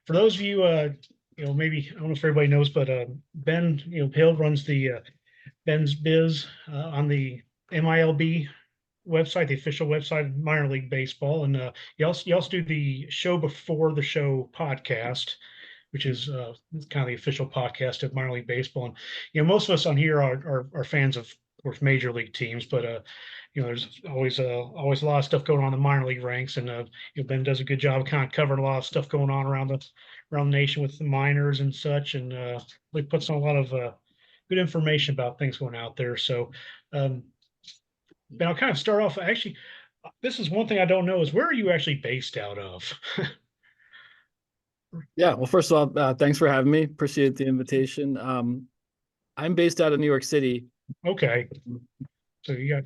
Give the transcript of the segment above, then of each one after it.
For those of you, maybe I don't know if everybody knows, but Ben, Hill runs the Ben's Biz on the MILB website, the official website of minor league baseball, and you also do the show before the show podcast, which is kind of the official podcast of minor league baseball. And most of us on here are fans of course major league teams, but there's always a lot of stuff going on in the minor league ranks, and Ben does a good job of kind of covering a lot of stuff going on around the nation with the minors and such, and he puts on a lot of good information about things going out there. So, Ben, I'll kind of start off. Actually, this is one thing I don't know is where are you actually based out of? Yeah, well, first of all, thanks for having me. Appreciate the invitation. I'm based out of New York City. Okay, so you got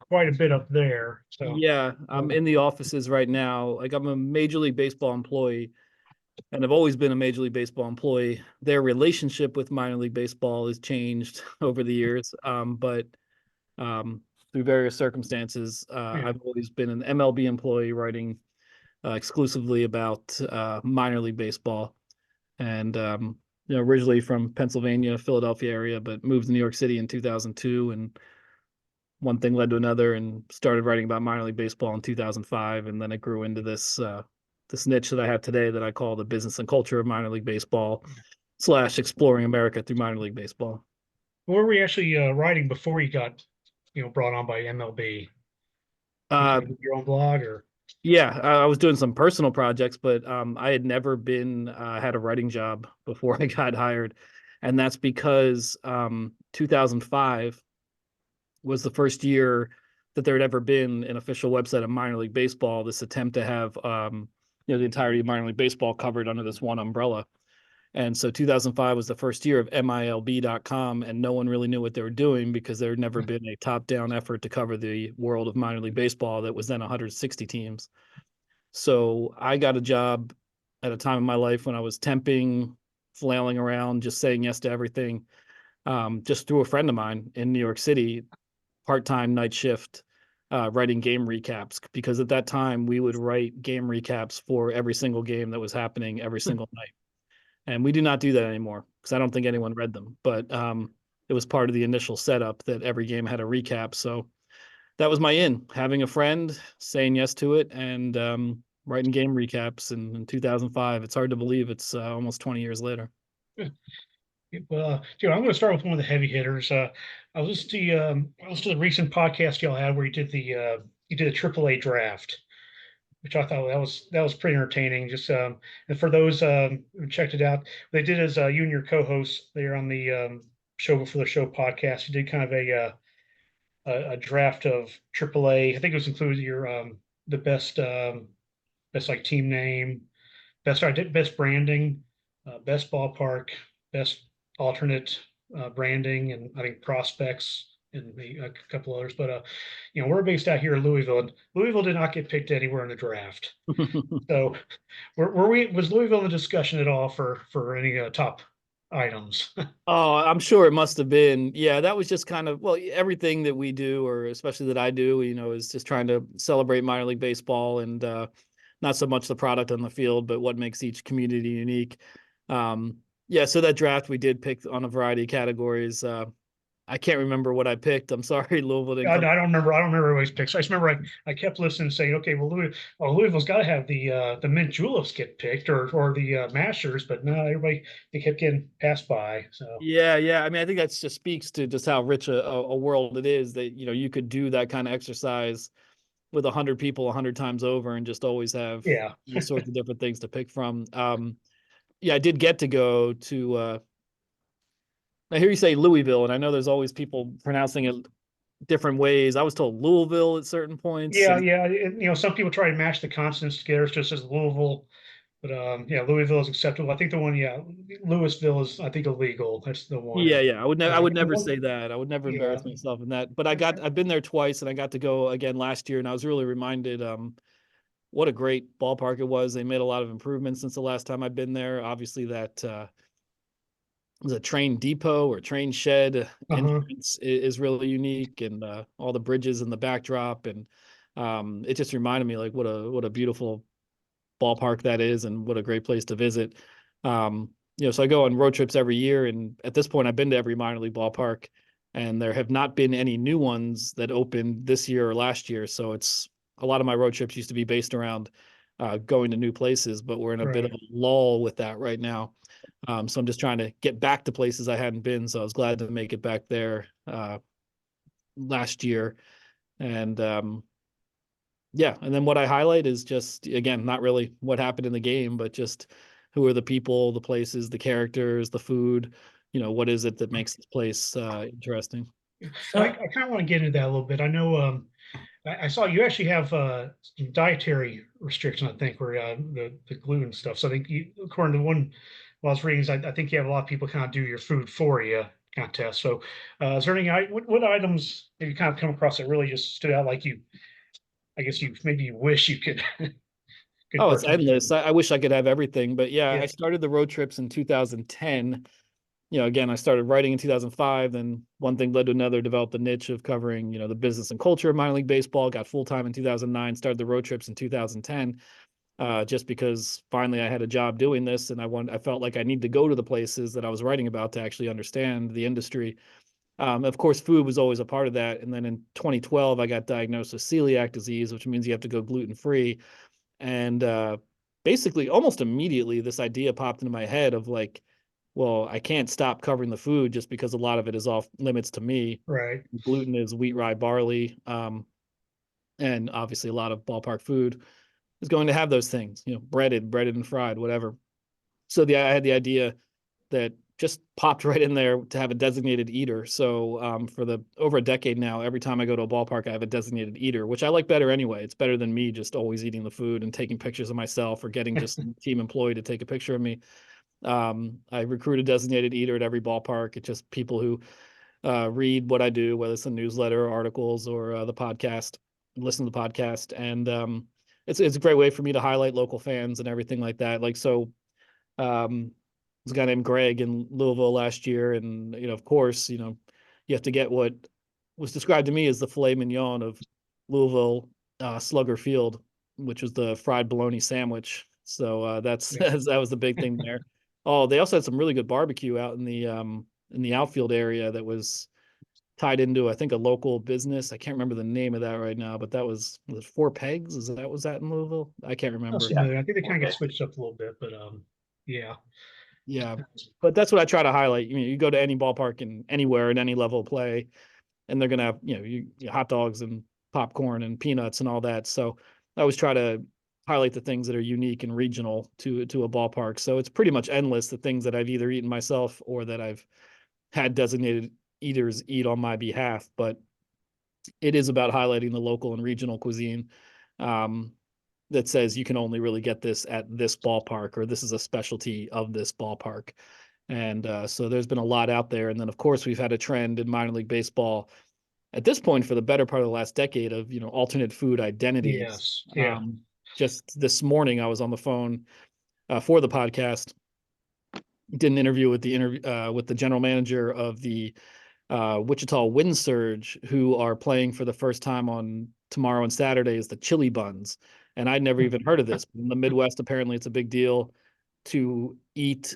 quite a bit up there. So yeah, I'm in the offices right now. Like I'm a Major League Baseball employee, and I've always been a Major League Baseball employee. Their relationship with minor league baseball has changed over the years, but through various circumstances, I've always been an MLB employee writing exclusively about minor league baseball, and originally from Pennsylvania, Philadelphia area, but moved to New York City in 2002, and one thing led to another, and started writing about minor league baseball in 2005, and then it grew into this niche that I have today that I call the business and culture of minor league baseball / exploring America through minor league baseball. Where were you actually writing before you got brought on by MLB? Your own blog or? Yeah, I was doing some personal projects, but I had never been had a writing job before I got hired, and that's because 2005 was the first year that there had ever been an official website of minor league baseball. This attempt to have the entirety of minor league baseball covered under this one umbrella. And so 2005 was the first year of MILB.com, and no one really knew what they were doing because there had never been a top-down effort to cover the world of minor league baseball that was then 160 teams. So I got a job at a time in my life when I was temping, flailing around, just saying yes to everything, just through a friend of mine in New York City, part-time night shift, writing game recaps, because at that time we would write game recaps for every single game that was happening every single night. And we do not do that anymore because I don't think anyone read them. But it was part of the initial setup that every game had a recap. So that was my having a friend, saying yes to it, and writing game recaps in 2005. It's hard to believe it's almost 20 years later. Well, I'm going to start with one of the heavy hitters. I listened to the recent podcast y'all had where you did the AAA draft, which I thought that was pretty entertaining. Just and for those who checked it out, what they did is you and your co-host there on the show before the show podcast, you did kind of a draft of AAA. I think it was included your the best like team name, best branding, best ballpark, best alternate branding, and I think prospects and a couple others. But we're based out here in Louisville, and Louisville did not get picked anywhere in the draft. So was Louisville in the discussion at all for any top items? Oh, I'm sure it must have been. Yeah, that was just kind of, well, everything that we do, or especially that I do, is just trying to celebrate minor league baseball, and not so much the product on the field, but what makes each community unique. Yeah, so that draft we did pick on a variety of categories. I can't remember what I picked. I'm sorry, Louisville didn't. I don't remember. I don't remember everybody's picks. I just remember I kept listening and saying, okay, well, Louisville's got to have the mint juleps get picked or the masters, but no, they kept getting passed by. So yeah. I mean, I think that just speaks to just how rich a world it is that you could do that kind of exercise with 100 people 100 times over and just always have all sorts of different things to pick from. Yeah, I did get to go to. I hear you say Louisville, and I know there's always people pronouncing it different ways. I was told Louisville at certain points. Yeah. Some people try to mash the consonants together. It's just as Louisville, but Louisville is acceptable. I think the one, Louisville is, I think, illegal. That's the one. Yeah. I would never say that. I would never embarrass myself in that. But I've been there twice, and I got to go again last year, and I was really reminded what a great ballpark it was. They made a lot of improvements since the last time I've been there. Obviously, that was a train depot or train shed entrance is really unique, and all the bridges and the backdrop, and it just reminded me like what a beautiful ballpark that is and what a great place to visit. So I go on road trips every year, and at this point I've been to every minor league ballpark, and there have not been any new ones that opened this year or last year. So it's a lot of my road trips used to be based around going to new places, but we're in a bit of Right. a lull with that right now. So I'm just trying to get back to places I hadn't been. So I was glad to make it back there last year. And yeah, and then what I highlight is just, again, not really what happened in the game, but just who are the people, the places, the characters, the food, what is it that makes this place interesting? Well, So I kind of want to get into that a little bit. I know I saw you actually have some dietary restrictions, I think, where the gluten stuff. So I think you, according to one, well, I was reading, I think you have a lot of people kind of do your food for you contest. So is there any, what items have you kind of come across that really just stood out like you, I guess you, maybe you wish you could, could Oh, it's partake endless. in? I wish I could have everything, but yeah, Yeah, I started the road trips in 2010. Again, I started writing in 2005, then one thing led to another, developed the niche of covering, the business and culture of minor league baseball, got full-time in 2009, started the road trips in 2010, just because finally I had a job doing this, and I felt like I need to go to the places that I was writing about to actually understand the industry. Of course, food was always a part of that. And then in 2012, I got diagnosed with celiac disease, which means you have to go gluten-free. And basically, almost immediately, this idea popped into my head of like, well, I can't stop covering the food just because a lot of it is off limits to me. right. Gluten is wheat, rye, barley, and obviously a lot of ballpark food is going to have those things, breaded and fried, whatever. So I had the idea that just popped right in there to have a designated eater. So for the over a decade now, every time I go to a ballpark, I have a designated eater, which I like better anyway. It's better than me just always eating the food and taking pictures of myself or getting just a team employee to take a picture of me. I recruit a designated eater at every ballpark. It's just people who read what I do, whether it's a newsletter, or articles, or the podcast, listen to the podcast. And it's a great way for me to highlight local fans and everything like that. Like, so there's a guy named Greg in Louisville last year. And, of course, you have to get what was described to me as the filet mignon of Louisville, Slugger Field, which was the fried bologna sandwich. So Yeah. that was the big thing there. Oh, they also had some really good barbecue out in the outfield area that was tied into, I think, a local business. I can't remember the name of that right now, but was it Four Pegs? Was that in Louisville? I can't That's remember. yeah, familiar. I think they kind of okay. get switched up a little bit, but yeah. Yeah, but that's what I try to highlight. You go to any ballpark in anywhere in any level of play, and they're gonna have hot dogs and popcorn and peanuts and all that. So I always try to highlight the things that are unique and regional to a ballpark. So it's pretty much endless, the things that I've either eaten myself or that I've had designated eaters eat on my behalf. But it is about highlighting the local and regional cuisine. That says you can only really get this at this ballpark, or this is a specialty of this ballpark. And so there's been a lot out there. And then, of course, we've had a trend in minor league baseball at this point for the better part of the last decade of, alternate food identities. Yes. Yeah. Just this morning, I was on the phone for the podcast, did an interview with the general manager of the Wichita Wind Surge, who are playing for the first time on tomorrow and Saturday, is the Chili Buns. And I'd never even heard of this. In the Midwest, apparently it's a big deal to eat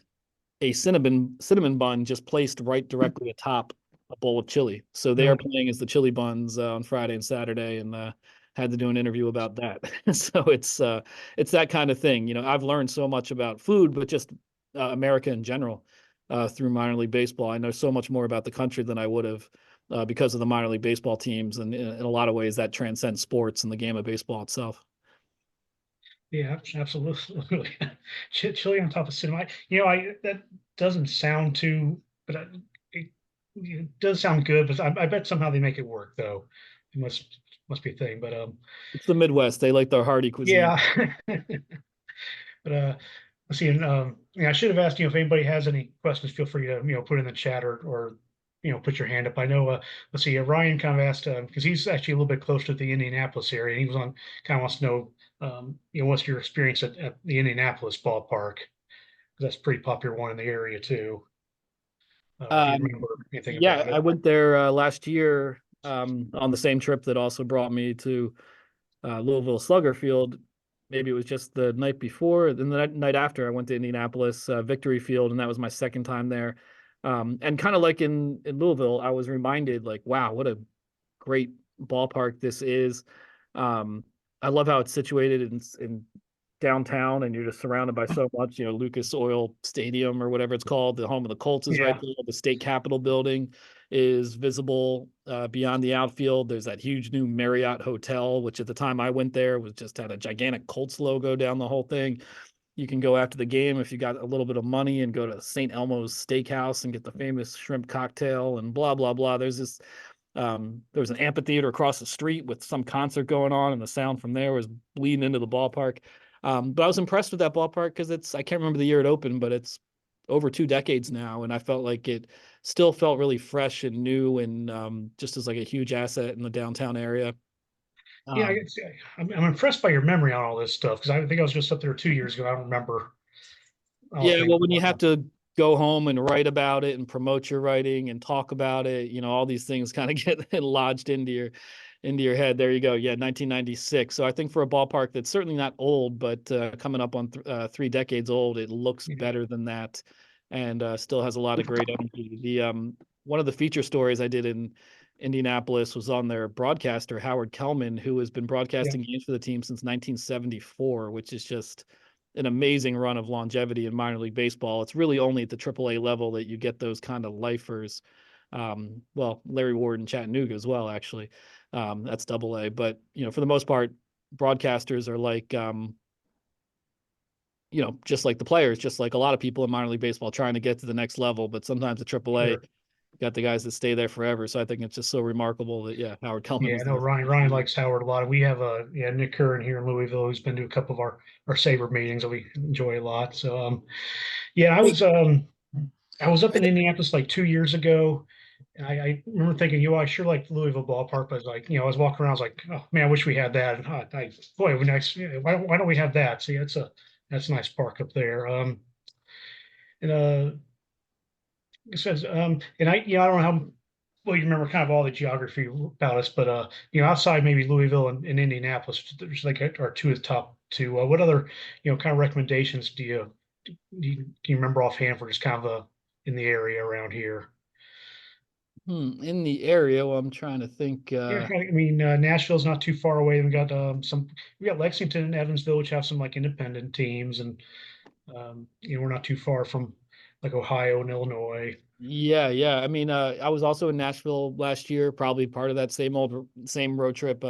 a cinnamon bun just placed right directly atop a bowl of chili. So they are Really. playing as the Chili Buns on Friday and Saturday, and had to do an interview about that. So it's that kind of thing. I've learned so much about food, but just America in general through minor league baseball. I know so much more about the country than I would have because of the minor league baseball teams, and in a lot of ways that transcends sports and the game of baseball itself. Yeah, absolutely. Chili on top of cinnamon. I that doesn't sound too, but it does sound good. But I bet somehow they make it work, though. It must be a thing. But It's the Midwest. They like their hearty cuisine. yeah. But let's see. And yeah, I should have asked if anybody has any questions. Feel free to put in the chat or put your hand up. I know. Let's see. Ryan kind of asked because he's actually a little bit close to the Indianapolis area. And he was on kind of wants to know what's your experience at the Indianapolis ballpark? Because that's a pretty popular one in the area too. If you Um, remember anything yeah, about I it. went there last year on the same trip that also brought me to Louisville Slugger Field. maybe it was just the night before. Then the night after, I went to Indianapolis, Victory Field, and that was my second time there. And kind of like in Louisville, I was reminded, like, wow, what a great ballpark this is. Um, I love how it's situated in downtown, and you're just surrounded by so much. Lucas Oil Stadium or whatever it's called, the home of the Colts is right Yeah. there. The state capitol building is visible beyond the outfield. There's that huge new Marriott hotel, which at the time I went there was just had a gigantic Colts logo down the whole thing. You can go after the game if you got a little bit of money and go to St. Elmo's Steakhouse and get the famous shrimp cocktail and blah blah blah. There was an amphitheater across the street with some concert going on, and the sound from there was bleeding into the ballpark. But I was impressed with that ballpark because I can't remember the year it opened, but it's over 2 decades now, and I felt like it still felt really fresh and new, and just as like a huge asset in the downtown area. Yeah, Um, I'm impressed by your memory on all this stuff because I think I was just up there 2 years ago. I don't remember all Yeah, things. well, when you have to go home and write about it and promote your writing and talk about it, all these things kind of get lodged into your head. There you go. Yeah, 1996. So I think for a ballpark that's certainly not old, but coming up on 3 decades old, it looks Yeah, better than that, and still has a lot of great energy. The One of the feature stories I did in Indianapolis was on their broadcaster Howard Kellman, who has been yeah, broadcasting games for the team since 1974, which is just an amazing run of longevity in minor league baseball. It's really only at the AAA level that you get those kind of lifers. Well, Larry Ward in Chattanooga as well, actually. That's double A. But, for the most part, broadcasters are like, just like the players, just like a lot of people in minor league baseball trying to get to the next level. But sometimes at AAA, sure. got the guys that stay there forever. So I think it's just so remarkable that, yeah, Howard Kellman Yeah, I was know there. Ryan likes Howard a lot. We have Nick Curran here in Louisville who's been to a couple of our SABR meetings that we enjoy a lot. So yeah, I was up in Indianapolis like 2 years ago. And I remember thinking, I sure like Louisville ballpark, but like, I was walking around, I was like, oh man, I wish we had that. And boy, it would be nice. Yeah, why don't we have that? See, that's a nice park up there. And it says, and I don't know how well you remember kind of all the geography about us, but outside maybe Louisville and Indianapolis, there's like are two of the top two. What other, kind of recommendations do you remember offhand for just kind of in the area around here? In the area, well, I'm trying to think. Yeah, I mean, Nashville's not too far away. We got Lexington and Evansville, which have some like independent teams, and we're not too far from like Ohio and Illinois. Yeah, yeah. I mean, I was also in Nashville last year, probably part of that same road trip.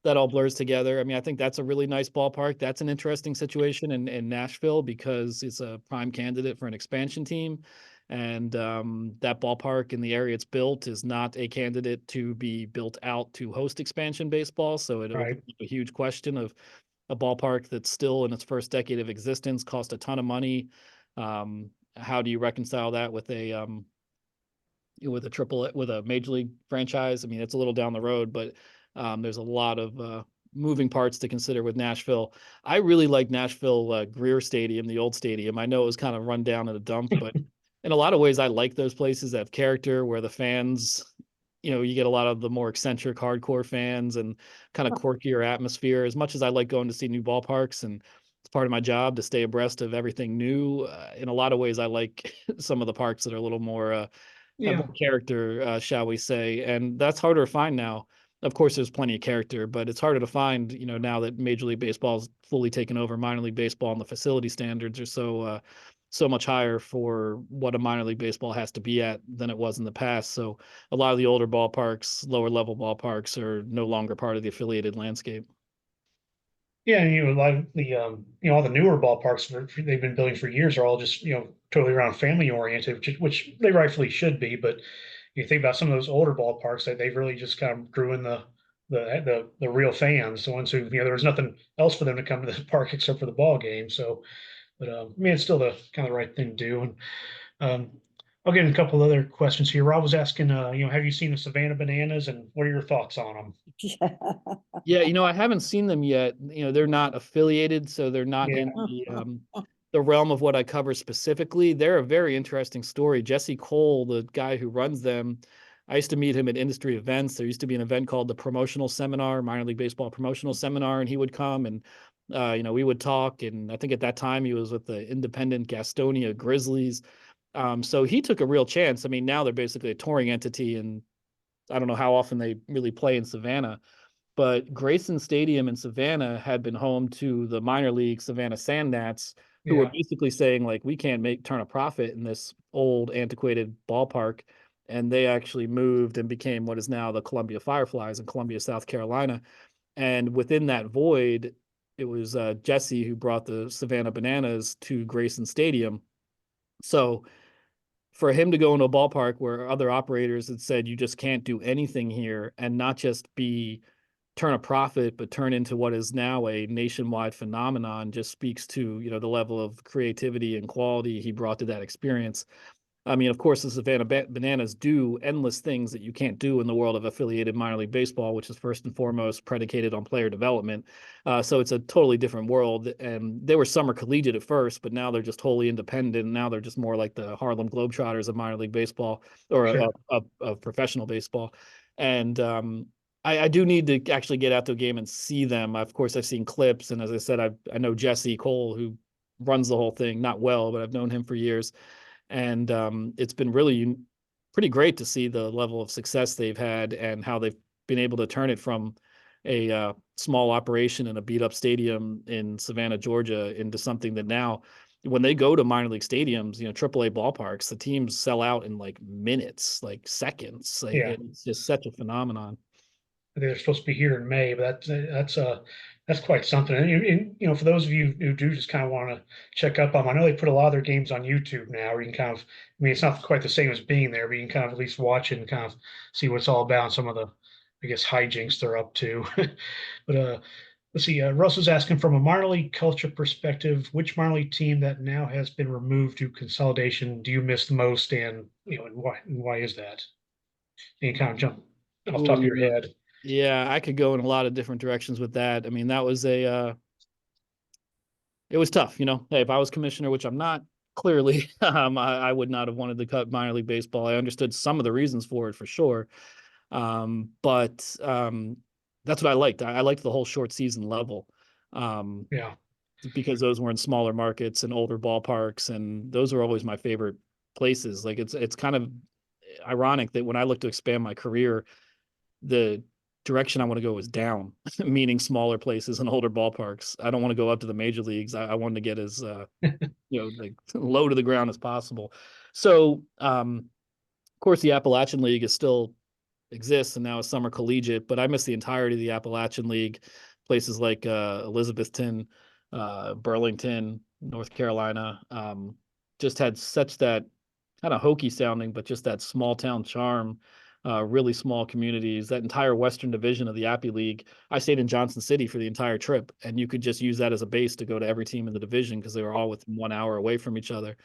That all blurs together. I mean, I think that's a really nice ballpark. That's an interesting situation in Nashville because it's a prime candidate for an expansion team. And that ballpark in the area it's built is not a candidate to be built out to host expansion baseball. So it opens Right. up a huge question of a ballpark that's still in its first decade of existence, cost a ton of money. How do you reconcile that with a major league franchise? I mean, it's a little down the road, but there's a lot of moving parts to consider with Nashville. I really like Nashville Greer Stadium, the old stadium. I know it was kind of run down in a dump, but in a lot of ways, I like those places that have character where the fans, you get a lot of the more eccentric hardcore fans and kind of quirkier atmosphere. As much as I like going to see new ballparks, and it's part of my job to stay abreast of everything new, in a lot of ways, I like some of the parks that are a little more have Yeah. more character, shall we say, and that's harder to find now. Of course, there's plenty of character, but it's harder to find, now that Major League Baseball's fully taken over minor league baseball, and the facility standards are so much higher for what a minor league baseball has to be at than it was in the past. So a lot of the older ballparks, lower level ballparks, are no longer part of the affiliated landscape. Yeah, and like all the newer ballparks they've been building for years are all just totally around family oriented, which they rightfully should be. But you think about some of those older ballparks that they've really just kind of grew in the real fans, the ones who there was nothing else for them to come to the park except for the ball game. So, but I mean, it's still the kind of the right thing to do. And um, I'll get in a couple other questions here. Rob was asking, have you seen the Savannah Bananas, and what are your thoughts on them? Yeah, I haven't seen them yet. They're not affiliated, so they're not Yeah, in the realm of what I cover specifically. They're a very interesting story. Jesse Cole, the guy who runs them, I used to meet him at industry events. There used to be an event called the Promotional Seminar, Minor League Baseball Promotional Seminar, and he would come and We would talk, and I think at that time he was with the independent Gastonia Grizzlies. So he took a real chance. I mean, now they're basically a touring entity, and I don't know how often they really play in Savannah, but Grayson Stadium in Savannah had been home to the minor league Savannah Sand Gnats, who were Yeah, basically saying, like, we can't turn a profit in this old antiquated ballpark. And they actually moved and became what is now the Columbia Fireflies in Columbia, South Carolina. And within that void, it was Jesse who brought the Savannah Bananas to Grayson Stadium. So for him to go into a ballpark where other operators had said you just can't do anything here, and not just be turn a profit, but turn into what is now a nationwide phenomenon, just speaks to, the level of creativity and quality he brought to that experience. I mean, of course, the Savannah Bananas do endless things that you can't do in the world of affiliated minor league baseball, which is first and foremost predicated on player development. So it's a totally different world. And they were summer collegiate at first, but now they're just wholly independent. Now they're just more like the Harlem Globetrotters of minor league baseball, or sure. of professional baseball. And I do need to actually get out to a game and see them. Of course, I've seen clips, and as I said, I know Jesse Cole, who runs the whole thing, not well, but I've known him for years. And it's been really pretty great to see the level of success they've had and how they've been able to turn it from a small operation in a beat up stadium in Savannah, Georgia, into something that now, when they go to minor league stadiums, AAA ballparks, the teams sell out in like minutes, like seconds. Like, Yeah, it's just such a phenomenon. I think they're supposed to be here in May, but that's quite something. And for those of you who do just kind of want to check up on 'em, I know they put a lot of their games on YouTube now, where you can kind of, I mean, it's not quite the same as being there, but you can kind of at least watch it and kind of see what it's all about, and some of the, I guess, hijinks they're up to. But let's see. Russ was asking, from a minor league culture perspective, which minor league team that now has been removed to consolidation do you miss the most, and and why is that? And you kind of jump off the top of your Ooh, head. yeah, I could go in a lot of different directions with that. I mean, that was it was tough. Hey, if I was commissioner, which I'm not, clearly, I would not have wanted to cut minor league baseball. I understood some of the reasons for it, for sure. But that's what I liked. I liked the whole short season level, um, Yeah. because those were in smaller markets and older ballparks, and those were always my favorite places. Like, it's kind of ironic that when I look to expand my career, the direction I want to go is down, meaning smaller places and older ballparks. I don't want to go up to the major leagues. I wanted to get as like low to the ground as possible. So, of course, the Appalachian League is still exists and now is summer collegiate, but I miss the entirety of the Appalachian League. Places like Elizabethton, Burlington, North Carolina, just had such that kind of hokey sounding, but just that small town charm. Really small communities. That entire Western Division of the Appy League. I stayed in Johnson City for the entire trip, and you could just use that as a base to go to every team in the division because they were all within 1 hour away from each other.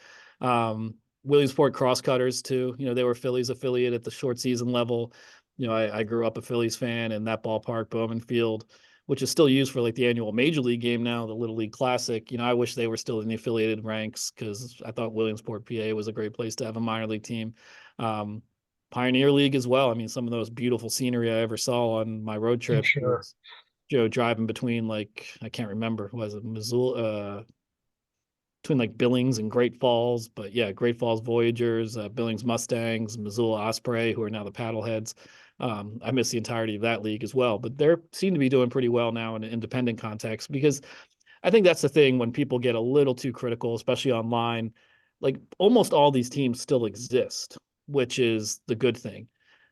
Williamsport Crosscutters too. They were Phillies affiliate at the short season level. I grew up a Phillies fan, and that ballpark, Bowman Field, which is still used for like the annual Major League game now, the Little League Classic. I wish they were still in the affiliated ranks because I thought Williamsport, PA was a great place to have a minor league team. Um, Pioneer League as well. I mean, some of those beautiful scenery I ever saw on my road I'm trips sure. was, driving between, like, I can't remember, was it Missoula, between like Billings and Great Falls, but yeah, Great Falls Voyagers, Billings Mustangs, Missoula Osprey, who are now the Paddleheads. I miss the entirety of that league as well, but they seem to be doing pretty well now in an independent context, because I think that's the thing when people get a little too critical, especially online. Like, almost all these teams still exist, which is the good thing.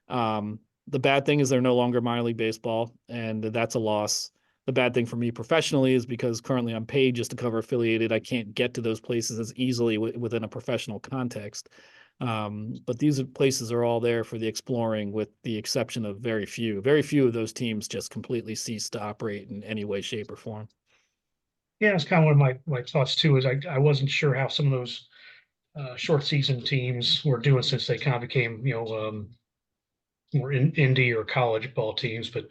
The bad thing is they're no longer minor league baseball, and that's a loss. The bad thing for me professionally is because currently I'm paid just to cover affiliated. I can't get to those places as easily within a professional context. But these places are all there for the exploring, with the exception of very few. Very few of those teams just completely cease to operate in any way, shape, or form. Yeah, it's kind of one of my thoughts too. Is I wasn't sure how some of those short season teams were doing, since they kind of became more indie or college ball teams. But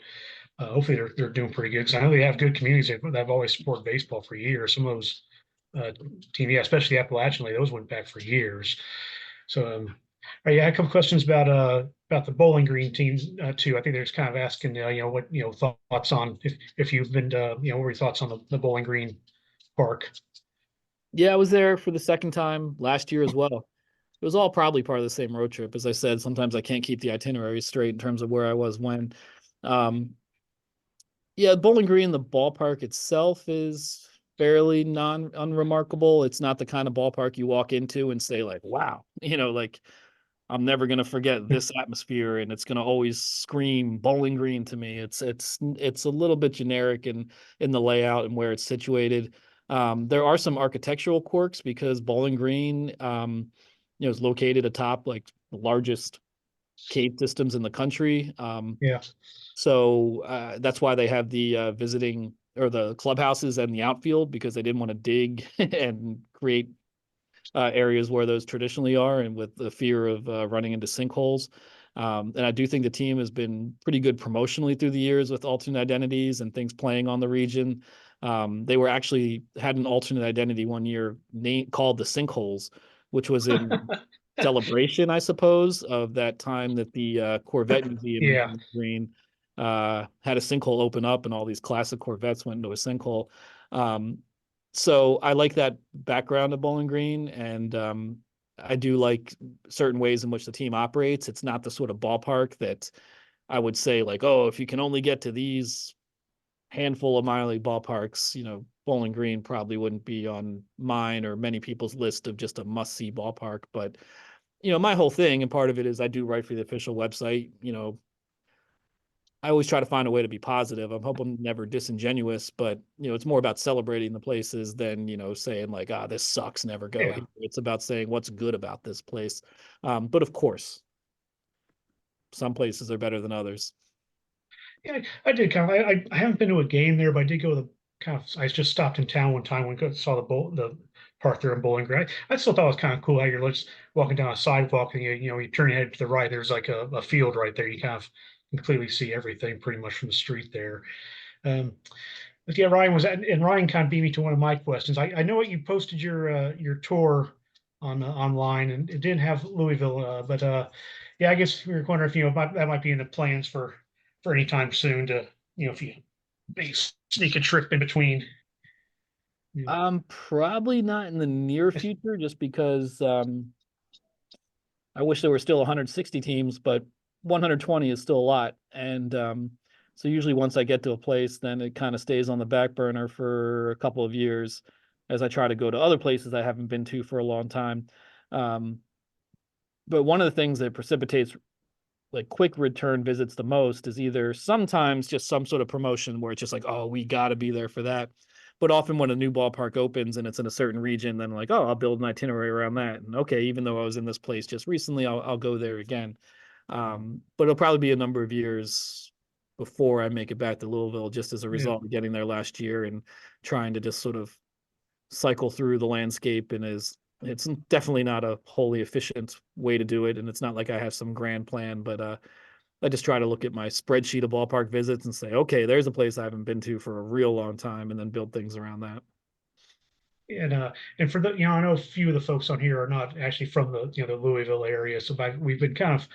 hopefully they're doing pretty good, because I know they have good communities. They've always supported baseball for years. Some of those uh, teams, yeah, especially the Appalachian League, those went back for years. So right, yeah, I had a couple questions about the Bowling Green team too. I think they're just kind of asking, what thoughts on if you've been what were your thoughts on the Bowling Green Park? Yeah, I was there for the second time last year as well. It was all probably part of the same road trip. As I said, sometimes I can't keep the itinerary straight in terms of where I was when. Um, yeah, Bowling Green, the ballpark itself is fairly non unremarkable. It's not the kind of ballpark you walk into and say like, "Wow," like I'm never gonna forget this atmosphere, and it's gonna always scream Bowling Green to me. It's a little bit generic in the layout and where it's situated. There are some architectural quirks because Bowling Green, is located atop like the largest cave systems in the country. Yeah, So that's why they have the visiting or the clubhouses and the outfield because they didn't want to dig and create areas where those traditionally are, and with the fear of running into sinkholes. And I do think the team has been pretty good promotionally through the years with alternate identities and things playing on the region. They were actually had an alternate identity one year called the Sinkholes, which was in celebration, I suppose, of that time that the Corvette Museum in yeah, Bowling Green had a sinkhole open up and all these classic Corvettes went into a sinkhole. Um, so I like that background of Bowling Green, and I do like certain ways in which the team operates. It's not the sort of ballpark that I would say like, oh, if you can only get to these handful of minor league ballparks, Bowling Green probably wouldn't be on mine or many people's list of just a must-see ballpark. But my whole thing, and part of it is I do write for the official website. I always try to find a way to be positive. I'm hoping never disingenuous, but it's more about celebrating the places than saying like, ah, this sucks, never go yeah. here. It's about saying what's good about this place. But of course, some places are better than others. Yeah, I did kind of. I haven't been to a game there, but I did go to the kind of. I just stopped in town one time when I saw the park there in Bowling Green. I still thought it was kind of cool how you're just walking down a sidewalk and you turn your head to the right. There's like a field right there. You kind of can clearly see everything pretty much from the street there. But yeah, Ryan was and Ryan kind of beat me to one of my questions. I know what you posted your tour on online and it didn't have Louisville, but yeah, I guess we were wondering if that might be in the plans for any time soon to if you maybe sneak a trip in between. You Probably not in the near future, just because I wish there were still 160 teams, but 120 is still a lot. And so usually once I get to a place, then it kind of stays on the back burner for a couple of years as I try to go to other places I haven't been to for a long time. Um, but one of the things that precipitates like quick return visits the most is either sometimes just some sort of promotion where it's just like, oh, we got to be there for that. But often when a new ballpark opens and it's in a certain region, then like, oh, I'll build an itinerary around that. And okay, even though I was in this place just recently, I'll go there again. But it'll probably be a number of years before I make it back to Louisville, just as a yeah, result of getting there last year and trying to just sort of cycle through the landscape. And it's definitely not a wholly efficient way to do it. And it's not like I have some grand plan, but I just try to look at my spreadsheet of ballpark visits and say, okay, there's a place I haven't been to for a real long time, and then build things around that. and for the I know a few of the folks on here are not actually from the the Louisville area, so we've been kind of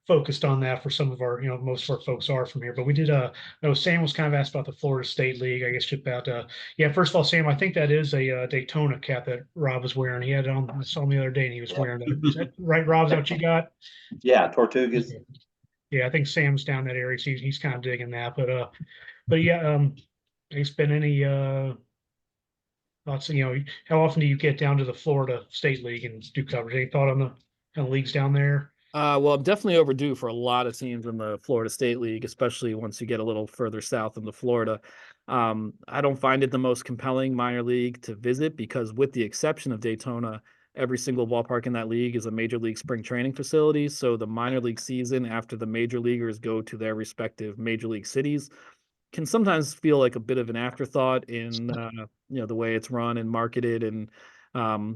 focused on that for some of our most of our folks are from here, but we did no Sam was kind of asked about the Florida State League, I guess just about yeah, first of all, Sam, I think that is a Daytona cap that Rob was wearing. He had it on. I saw him the other day and he was Yep. wearing that. Is that right, Rob? Is that what you got? Yeah, Tortugas. Okay. Yeah, I think Sam's down that area, so he's kind of digging that. But yeah, has been any thoughts? How often do you get down to the Florida State League and do coverage? Any thought on the kind of leagues down there? Well, I'm definitely overdue for a lot of teams in the Florida State League, especially once you get a little further south into Florida. I don't find it the most compelling minor league to visit because, with the exception of Daytona, every single ballpark in that league is a major league spring training facility. So the minor league season, after the major leaguers go to their respective major league cities, can sometimes feel like a bit of an afterthought in the way it's run and marketed, and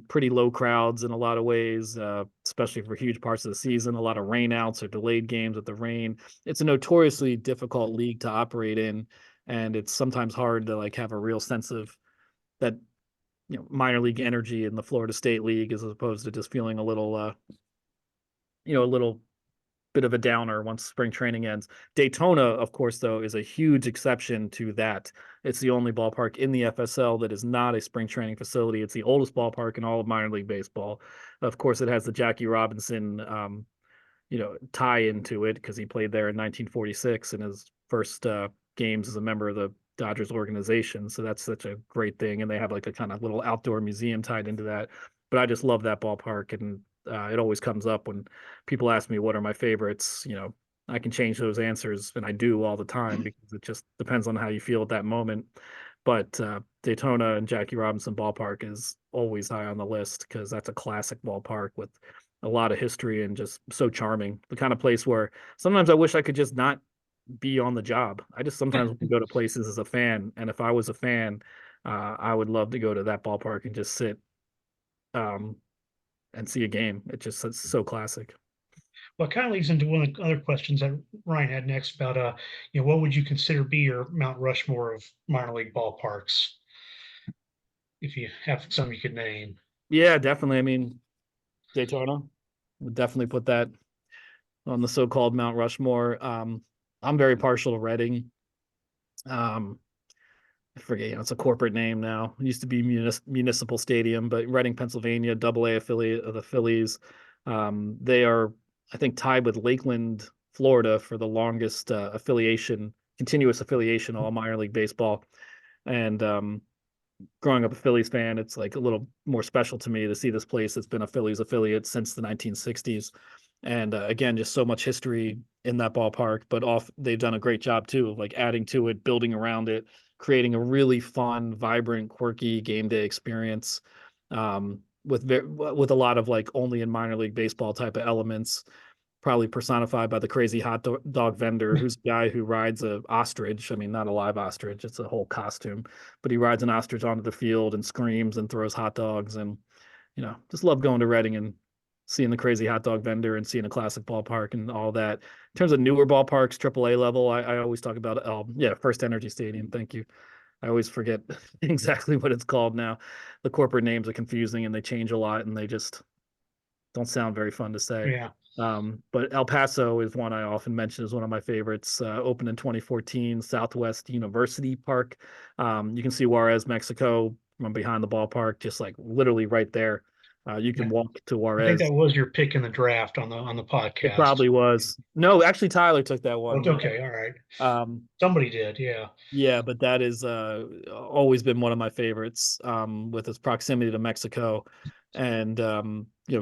pretty low crowds in a lot of ways, especially for huge parts of the season. A lot of rainouts or delayed games with the rain. It's a notoriously difficult league to operate in, and it's sometimes hard to like have a real sense of that minor league energy in the Florida State League, as opposed to just feeling a little a little bit of a downer once spring training ends. Daytona, of course, though, is a huge exception to that. It's the only ballpark in the FSL that is not a spring training facility. It's the oldest ballpark in all of minor league baseball. Of course, it has the Jackie Robinson, tie into it because he played there in 1946 in his first games as a member of the Dodgers organization. So that's such a great thing. And they have like a kind of little outdoor museum tied into that. But I just love that ballpark. And it always comes up when people ask me what are my favorites. I can change those answers, and I do all the time because it just depends on how you feel at that moment. But Daytona and Jackie Robinson Ballpark is always high on the list because that's a classic ballpark with a lot of history and just so charming. The kind of place where sometimes I wish I could just not be on the job. I just sometimes want to go to places as a fan, and if I was a fan, I would love to go to that ballpark and just sit and see a game. It's so classic. Well, it kind of leads into one of the other questions that Ryan had next about, what would you consider be your Mount Rushmore of minor league ballparks? If you have some you could name. Yeah, definitely. I mean, Daytona would definitely put that on the so-called Mount Rushmore. I'm very partial to Reading. I forget, it's a corporate name now. It used to be Municipal Stadium, but Reading, Pennsylvania, AA affiliate of the Phillies. They are, I think, tied with Lakeland, Florida for the longest continuous affiliation, all minor league baseball. And growing up a Phillies fan, it's like a little more special to me to see this place that's been a Phillies affiliate since the 1960s. And again, just so much history in that ballpark, but they've done a great job too of like adding to it, building around it, creating a really fun, vibrant, quirky game day experience with a lot of like only in minor league baseball type of elements, probably personified by the crazy hot dog vendor, who's a guy who rides a ostrich. I mean, not a live ostrich, it's a whole costume, but he rides an ostrich onto the field and screams and throws hot dogs. And, just love going to Reading and seeing the crazy hot dog vendor and seeing a classic ballpark and all that. In terms of newer ballparks, AAA level, I always talk about, First Energy Stadium. Thank you. I always forget exactly what it's called now. The corporate names are confusing and they change a lot and they just don't sound very fun to say. Yeah. But El Paso is one I often mention as one of my favorites. Opened in 2014, Southwest University Park. You can see Juarez, Mexico from behind the ballpark, just like literally right there. You can walk to I think Juarez. that was your pick in the draft on the podcast. It probably was. No, actually, Tyler took that one. Okay, all right. Somebody did, yeah. Yeah, but that is always been one of my favorites with its proximity to Mexico and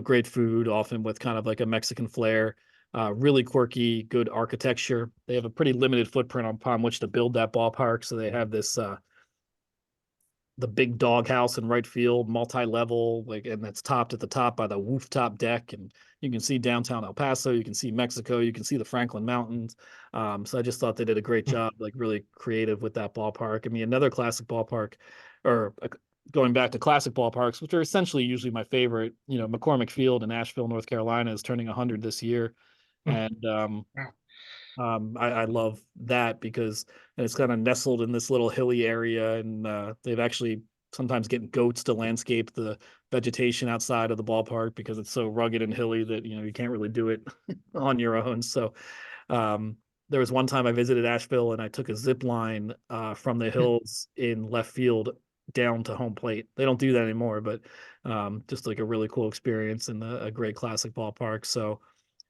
great food, often with kind of like a Mexican flair. Really quirky, good architecture. They have a pretty limited footprint upon which to build that ballpark, so they have this the big doghouse in right field, multi-level, and that's topped at the top by the rooftop deck, and you can see downtown El Paso, you can see Mexico, you can see the Franklin Mountains. So I just thought they did a great job, like really creative with that ballpark. I mean, another classic ballpark, or going back to classic ballparks, which are essentially usually my favorite, McCormick Field in Asheville, North Carolina is turning 100 this year. And I love that because it's kind of nestled in this little hilly area, and they've actually sometimes getting goats to landscape the vegetation outside of the ballpark because it's so rugged and hilly that you can't really do it on your own. So there was one time I visited Asheville and I took a zip line from the hills in left field down to home plate. They don't do that anymore, but just like a really cool experience and a great classic ballpark. So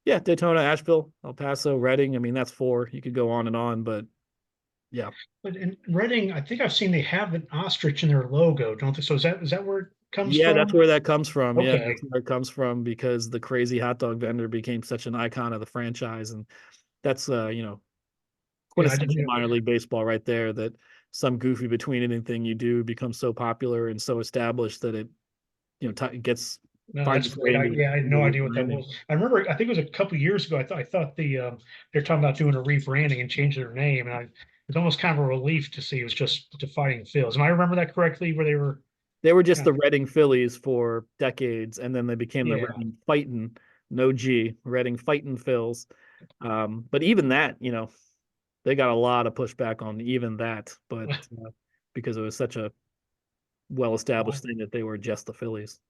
yeah, Daytona, Asheville, El Paso, Reading. I mean, that's four. You could go on, but yeah. But in Reading, I think I've seen they have an ostrich in their logo, don't they? So is that where it comes Yeah, from? that's where that comes from. Yeah, Okay. that's where it comes from because the crazy hot dog vendor became such an icon of the franchise. And that's quintessential minor league baseball right there, that some goofy between anything you do becomes so popular and so established that it, gets. No, that's great. I had no idea what that was. I remember, I think it was a couple years ago. I thought they're talking about doing a rebranding and changing their name, and it's almost kind of a relief to see it was just the Fighting Phils. Am I remember that correctly? Where they were just the Reading Phillies for decades, and then they became the Reading Fightin', no G, Reading Fightin' Phils. But even that, they got a lot of pushback on even that, but because it was such a well-established thing that they were just the Phillies.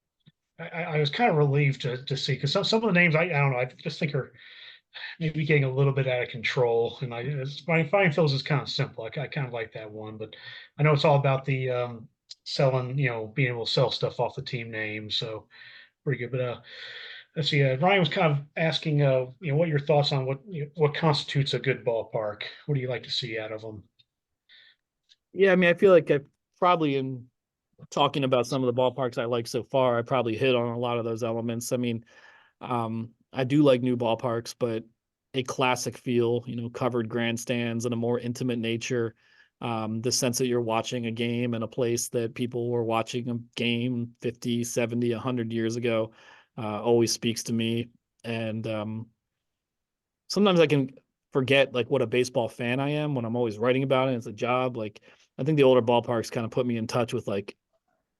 I was kind of relieved to see because some of the names I don't know I just think are maybe getting a little bit out of control. And my Fine Fills is kind of simple. I kind of like that one, but I know it's all about the selling, being able to sell stuff off the team name. So pretty good. But let's see. Ryan was kind of asking, what your thoughts on what constitutes a good ballpark. What do you like to see out of them? Yeah, I mean, I feel like I probably in talking about some of the ballparks I like so far, I probably hit on a lot of those elements. I mean, I do like new ballparks, but a classic feel, covered grandstands and a more intimate nature. The sense that you're watching a game in a place that people were watching a game 50, 70, 100 years ago, always speaks to me. And sometimes I can forget like what a baseball fan I am when I'm always writing about it. It's a job. Like I think the older ballparks kind of put me in touch with like,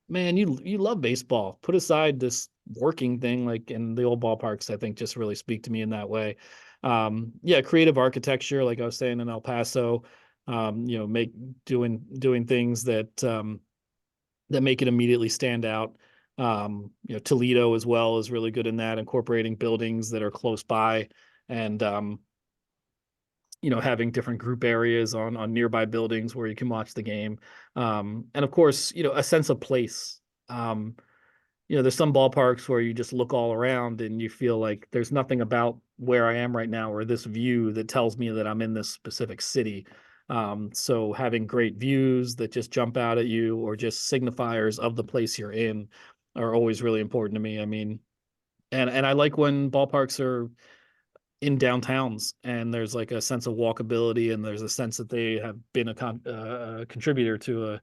man, you love baseball. Put aside this working thing, like in the old ballparks, I think just really speak to me in that way. Yeah, creative architecture, like I was saying in El Paso, make doing things that make it immediately stand out. Toledo as well is really good in that, incorporating buildings that are close by and having different group areas on nearby buildings where you can watch the game. And of course, a sense of place. Um, there's some ballparks where you just look all around and you feel like there's nothing about where I am right now or this view that tells me that I'm in this specific city. So having great views that just jump out at you or just signifiers of the place you're in are always really important to me. I mean, and I like when ballparks are in downtowns and there's like a sense of walkability and there's a sense that they have been a contributor to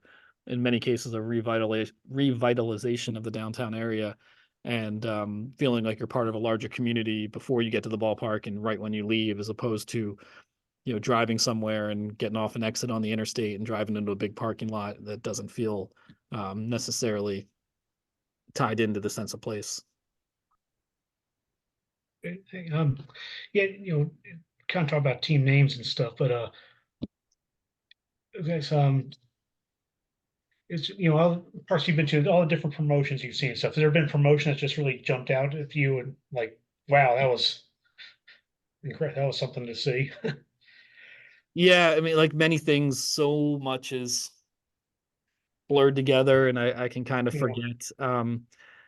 in many cases a revitalization of the downtown area and feeling like you're part of a larger community before you get to the ballpark and right when you leave as opposed to driving somewhere and getting off an exit on the interstate and driving into a big parking lot that doesn't feel necessarily tied into the sense of place. Um, yeah, kind of talk about team names and stuff, but guys, it's all the parts you've been to, all the different promotions you've seen and stuff. Has there been a promotion that just really jumped out at you and like, wow, that was incredible. That was something to see. Yeah, I mean, like many things, so much is blurred together, and I can kind of You know, forget.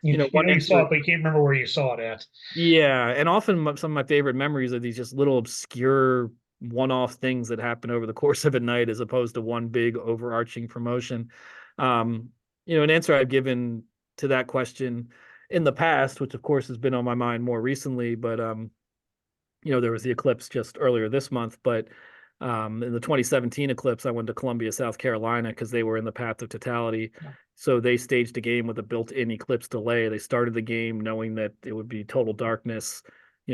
you One know you saw answer, it, but you can't remember where you saw it at. yeah, and often some of my favorite memories are these just little obscure one-off things that happen over the course of a night, as opposed to one big overarching promotion. Um, an answer I've given to that question in the past, which of course has been on my mind more recently, but there was the eclipse just earlier this month, but in the 2017 eclipse, I went to Columbia, South Carolina, because they were in the path of totality. So they staged a game with a built-in eclipse delay. They started the game knowing that it would be total darkness,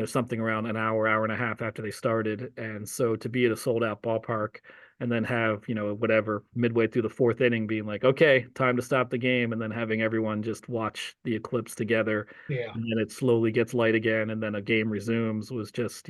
something around an hour and a half after they started. And so to be at a sold-out ballpark and then have, whatever, midway through the fourth inning being like, okay, time to stop the game, and then having everyone just watch the eclipse together Yeah, and then it slowly gets light again and then a game resumes was just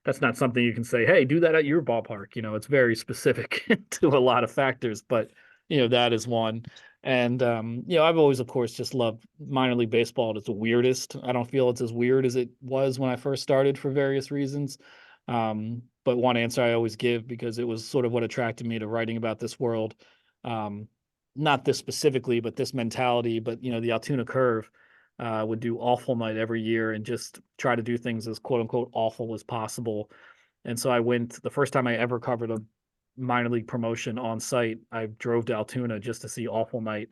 that's not something you can say, hey, do that at your ballpark. It's very specific to a lot of factors, but that is one. And I've always of course just loved minor league baseball at its weirdest. I don't feel it's as weird as it was when I first started for various reasons. But one answer I always give, because it was sort of what attracted me to writing about this world, um, not this specifically but this mentality, but the Altoona curve would do awful night every year and just try to do things as quote unquote awful as possible. And so I went the first time I ever covered a minor league promotion on site. I drove to Altoona just to see awful night.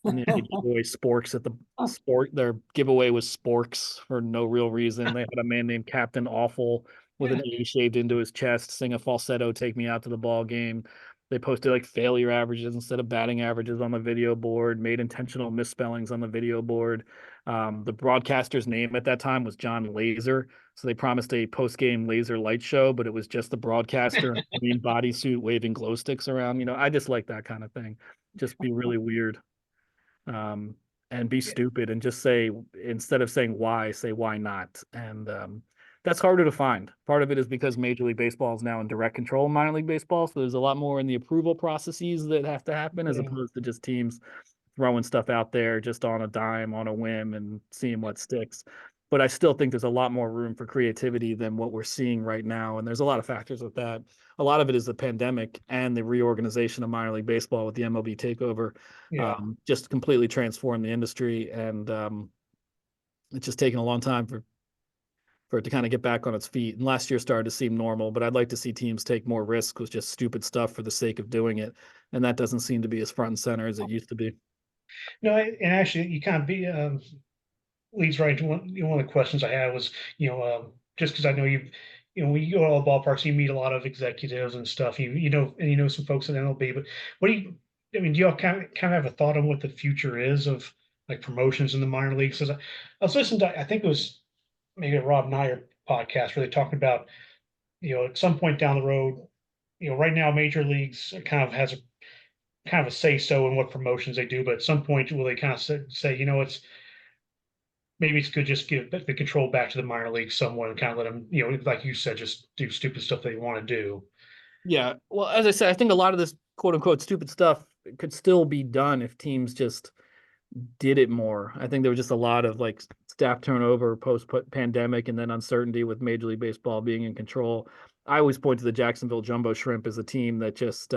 And they gave away sporks at the sport. Their giveaway was sporks for no real reason. They had a man named Captain Awful with an A shaved into his chest sing a falsetto, "Take Me Out to the Ball Game." They posted like failure averages instead of batting averages on the video board, made intentional misspellings on the video board. The broadcaster's name at that time was John Laser. So they promised a post-game laser light show, but it was just the broadcaster in a green bodysuit waving glow sticks around. I just like that kind of thing. Just be really weird, um, and be yeah, stupid and just say, instead of saying why, say why not. And that's harder to find. Part of it is because Major League Baseball is now in direct control of minor league baseball. So there's a lot more in the approval processes that have to happen as yeah. opposed to just teams throwing stuff out there just on a dime, on a whim, and seeing what sticks. But I still think there's a lot more room for creativity than what we're seeing right now. And there's a lot of factors with that. A lot of it is the pandemic and the reorganization of minor league baseball with the MLB takeover. Yeah. Just completely transformed the industry. And it's just taken a long time for it to kind of get back on its feet. And last year started to seem normal, but I'd like to see teams take more risks with just stupid stuff for the sake of doing it. And that doesn't seem to be as front and center as it used to be. No, and actually, you kind of be leads right into one of the questions I had was, just because I know when you go to all the ballparks, you meet a lot of executives and stuff. And you know some folks at MLB. But what do you? I mean, do y'all kind of have a thought on what the future is of like promotions in the minor leagues? Because I was listening to, I think it was maybe a Rob Nyer podcast where they talked about, at some point down the road, right now major leagues kind of has a kind of a say so in what promotions they do, but at some point will they kind of say, it's maybe it's good just give the control back to the minor leagues somewhat and kind of let them, like you said, just do stupid stuff they want to do. Yeah. Well, as I said, I think a lot of this quote unquote stupid stuff could still be done if teams just did it more. I think there was just a lot of like staff turnover post pandemic and then uncertainty with Major League Baseball being in control. I always point to the Jacksonville Jumbo Shrimp as a team that just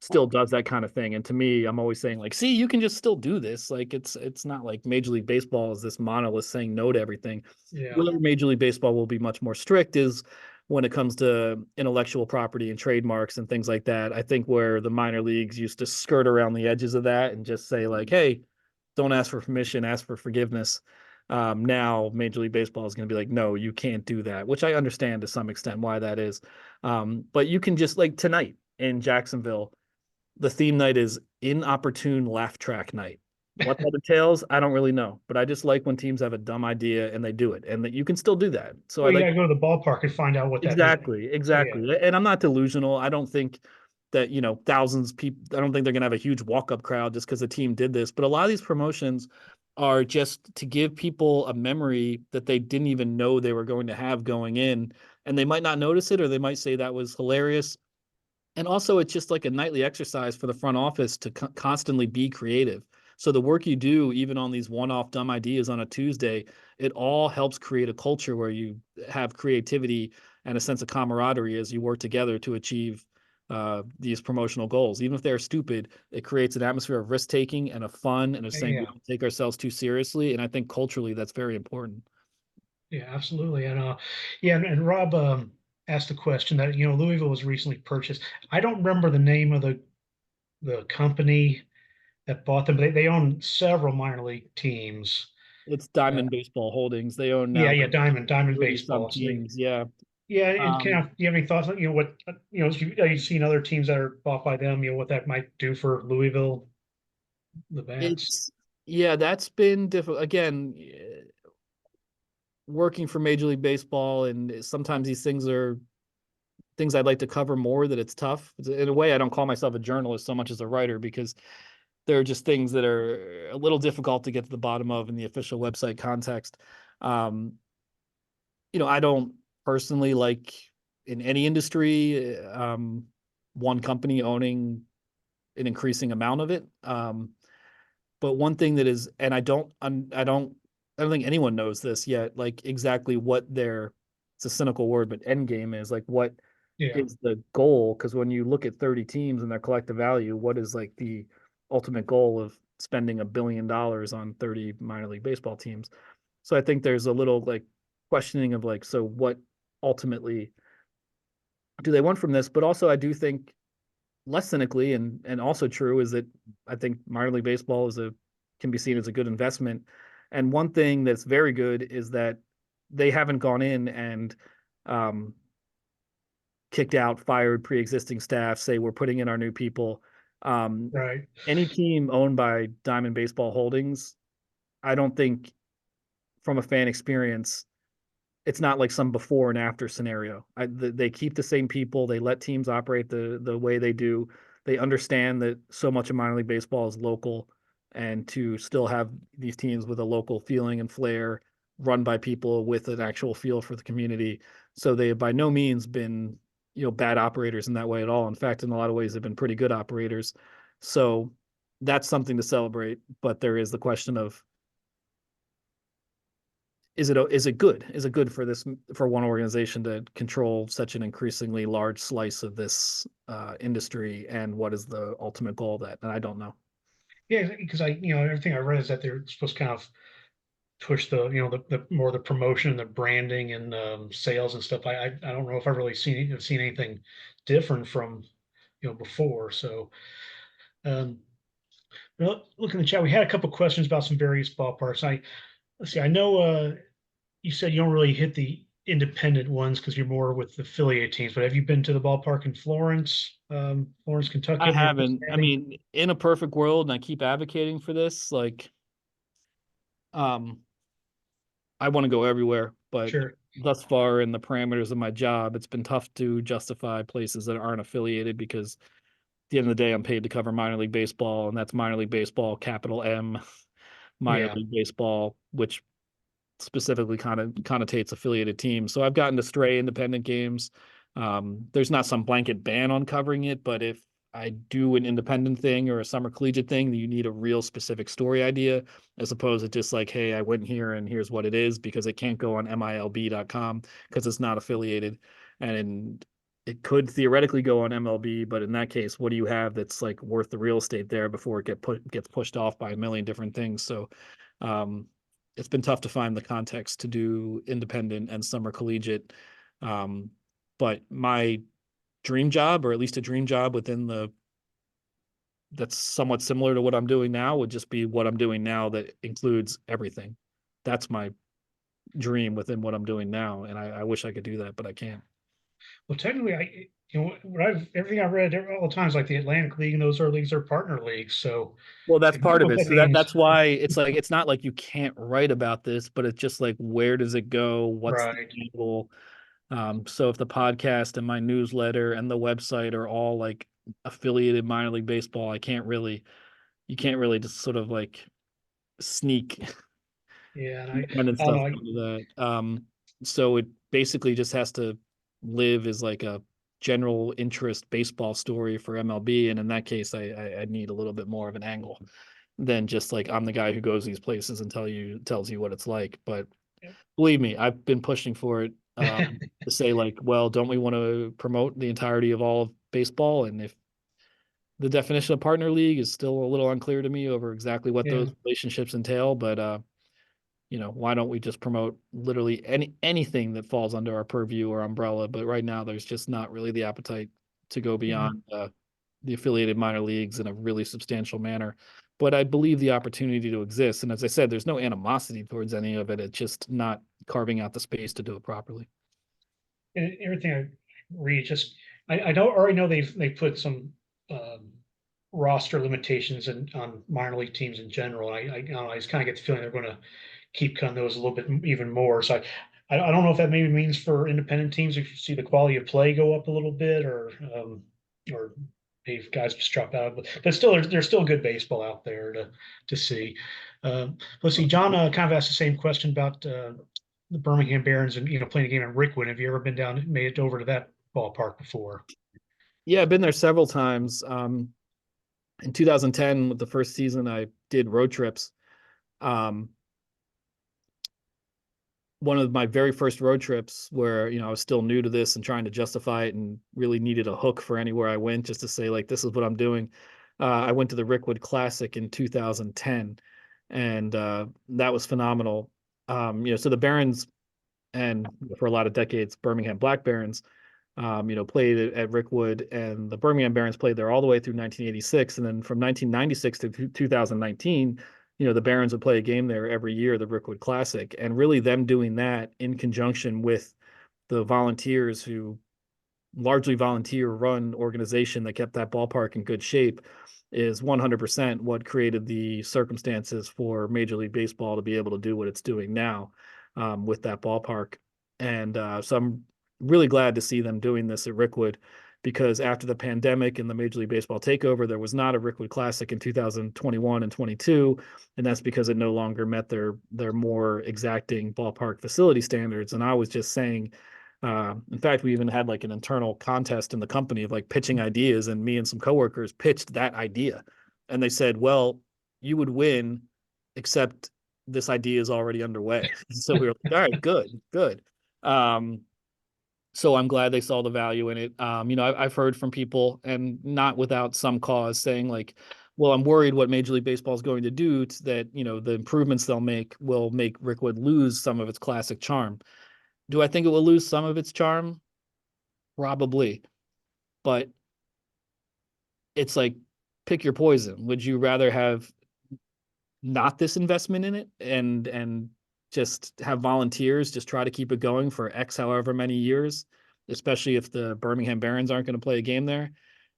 still does that kind of thing. And to me, I'm always saying like, see, you can just still do this. Like it's not like Major League Baseball is this monolith saying no to everything. Yeah. Where Major League Baseball will be much more strict is when it comes to intellectual property and trademarks and things like that. I think where the minor leagues used to skirt around the edges of that and just say like, hey, don't ask for permission, ask for forgiveness. Now Major League Baseball is going to be like, no, you can't do that, which I understand to some extent why that is. But you can just like tonight in Jacksonville, the theme night is inopportune laugh track night. What that entails, I don't really know, but I just like when teams have a dumb idea and they do it, and that you can still do that. So Well, I you like gotta go to the ballpark and find out what that means. exactly. And I'm not delusional. I don't think that thousands of people. I don't think they're gonna have a huge walk up crowd just because the team did this. But a lot of these promotions are just to give people a memory that they didn't even know they were going to have going in, and they might not notice it, or they might say that was hilarious. And also, it's just like a nightly exercise for the front office to constantly be creative. So the work you do, even on these one-off dumb ideas on a Tuesday, it all helps create a culture where you have creativity and a sense of camaraderie as you work together to achieve these promotional goals. Even if they're stupid, it creates an atmosphere of risk-taking and of fun and of saying we don't take ourselves too seriously. And I think culturally, that's very important. Yeah, absolutely. And and Rob asked the question that Louisville was recently purchased. I don't remember the name of the company that bought them, but they own several minor league teams. It's Diamond Baseball Holdings. They own now Yeah, Diamond 30 some Baseball. So teams. Yeah. yeah, and do you have any thoughts on what you've seen other teams that are bought by them? What that might do for Louisville, the Bats? That's been difficult. Again, working for Major League Baseball, and sometimes these things are things I'd like to cover more, that it's tough. In a way, I don't call myself a journalist so much as a writer, because there are just things that are a little difficult to get to the bottom of in the official website context. I don't personally like in any industry, one company owning an increasing amount of it. But one thing that is, and I don't think anyone knows this yet, like exactly what it's a cynical word, but end game is like, what is the goal? Because when you look at 30 teams and their collective value, what is like the ultimate goal of spending $1 billion on 30 minor league baseball teams? So I think there's a little like questioning of like, so what ultimately do they want from this? But also I do think less cynically and also true is that I think minor league baseball can be seen as a good investment. And one thing that's very good is that they haven't gone in and kicked out, fired pre-existing staff, say we're putting in our new people. Right. Any team owned by Diamond Baseball Holdings, I don't think from a fan experience, it's not like some before and after scenario. They keep the same people. They let teams operate the way they do. They understand that so much of minor league baseball is local, and to still have these teams with a local feeling and flair, run by people with an actual feel for the community. So they have by no means been bad operators in that way at all. In fact, in a lot of ways, they've been pretty good operators. So that's something to celebrate. But there is the question of, is it good? Is it good for one organization to control such an increasingly large slice of this industry? And what is the ultimate goal of that? And I don't know. Yeah, because everything I read is that they're supposed to kind of push the more the promotion and the branding and sales and stuff. I don't know if I've really seen anything different from before. So look in the chat. We had a couple questions about some various ballparks. Let's see. I know you said you don't really hit the independent ones because you're more with the affiliate teams. But have you been to the ballpark in Florence, Kentucky? I haven't. I mean, in a perfect world, and I keep advocating for this, like, I want to go everywhere, but Sure. thus far in the parameters of my job, it's been tough to justify places that aren't affiliated because at the end of the day, I'm paid to cover minor league baseball, and that's minor league baseball, capital M, minor Yeah. league baseball, which specifically connotates affiliated teams. So I've gotten to stray independent games. There's not some blanket ban on covering it, but if I do an independent thing or a summer collegiate thing, you need a real specific story idea as opposed to just like, hey, I went here and here's what it is, because it can't go on milb.com because it's not affiliated. And it could theoretically go on MLB, but in that case, what do you have that's like worth the real estate there before it gets pushed off by a million different things? So it's been tough to find the context to do independent and summer collegiate. But my dream job, or at least a dream job that's somewhat similar to what I'm doing now, would just be what I'm doing now that includes everything. That's my dream within what I'm doing now. And I wish I could do that, but I can't. Well, technically, everything I read all the times, like the Atlantic League and those other leagues are partner leagues. So, Well, that's I don't part know of what it. that So means. that's why it's like, it's not like you can't write about this, but it's just like, where does it go? What's the Right. angle? So if the podcast and my newsletter and the website are all like affiliated minor league baseball, you can't really just sort of like sneak Yeah, and independent I don't stuff know. into that. So it basically just has to live as like a general interest baseball story for MLB. And in that case, I need a little bit more of an angle than just like, I'm the guy who goes these places and tells you what it's like. But believe me, I've been pushing for it to say like, well, don't we want to promote the entirety of all of baseball? And if the definition of partner league is still a little unclear to me over exactly what Yeah. those relationships entail, but why don't we just promote literally anything that falls under our purview or umbrella? But right now, there's just not really the appetite to go beyond the affiliated minor leagues in a really substantial manner. But I believe the opportunity to exist. And as I said, there's no animosity towards any of it. It's just not carving out the space to do it properly. And everything I read, I don't already know they put some roster limitations on minor league teams in general. I don't know, I just kind of get the feeling they're going to keep cutting those a little bit even more. So I don't know if that maybe means for independent teams, if you see the quality of play go up a little bit, or maybe guys just drop out. But still, there's still good baseball out there to see. Let's see. John kind of asked the same question about the Birmingham Barons and playing a game in Rickwood. Have you ever been down, made it over to that ballpark before? Yeah, I've been there several times. In 2010, with the first season, I did road trips. One of my very first road trips where, I was still new to this and trying to justify it and really needed a hook for anywhere I went just to say, like, this is what I'm doing. I went to the Rickwood Classic in 2010, and that was phenomenal. So the Barons, and for a lot of decades, Birmingham Black Barons, played at Rickwood, and the Birmingham Barons played there all the way through 1986. And then from 1996 to 2019, the Barons would play a game there every year, the Rickwood Classic. And really them doing that in conjunction with the volunteers, who largely volunteer run organization that kept that ballpark in good shape, is 100% what created the circumstances for Major League Baseball to be able to do what it's doing now with that ballpark. And so I'm really glad to see them doing this at Rickwood, because after the pandemic and the Major League Baseball takeover, there was not a Rickwood Classic in 2021 and 22, and that's because it no longer met their more exacting ballpark facility standards. And I was just saying, in fact, we even had like an internal contest in the company of like pitching ideas, and me and some coworkers pitched that idea And they said, well, you would win, except this idea is already underway. So we were like, all right, good. Um, so I'm glad they saw the value in it. I've heard from people, and not without some cause, saying like, well, I'm worried what Major League Baseball is going to do that, the improvements they'll make will make Rickwood lose some of its classic charm. Do I think it will lose some of its charm? Probably. But it's like, pick your poison. Would you rather have not this investment in it and just have volunteers just try to keep it going for X however many years, especially if the Birmingham Barons aren't going to play a game there?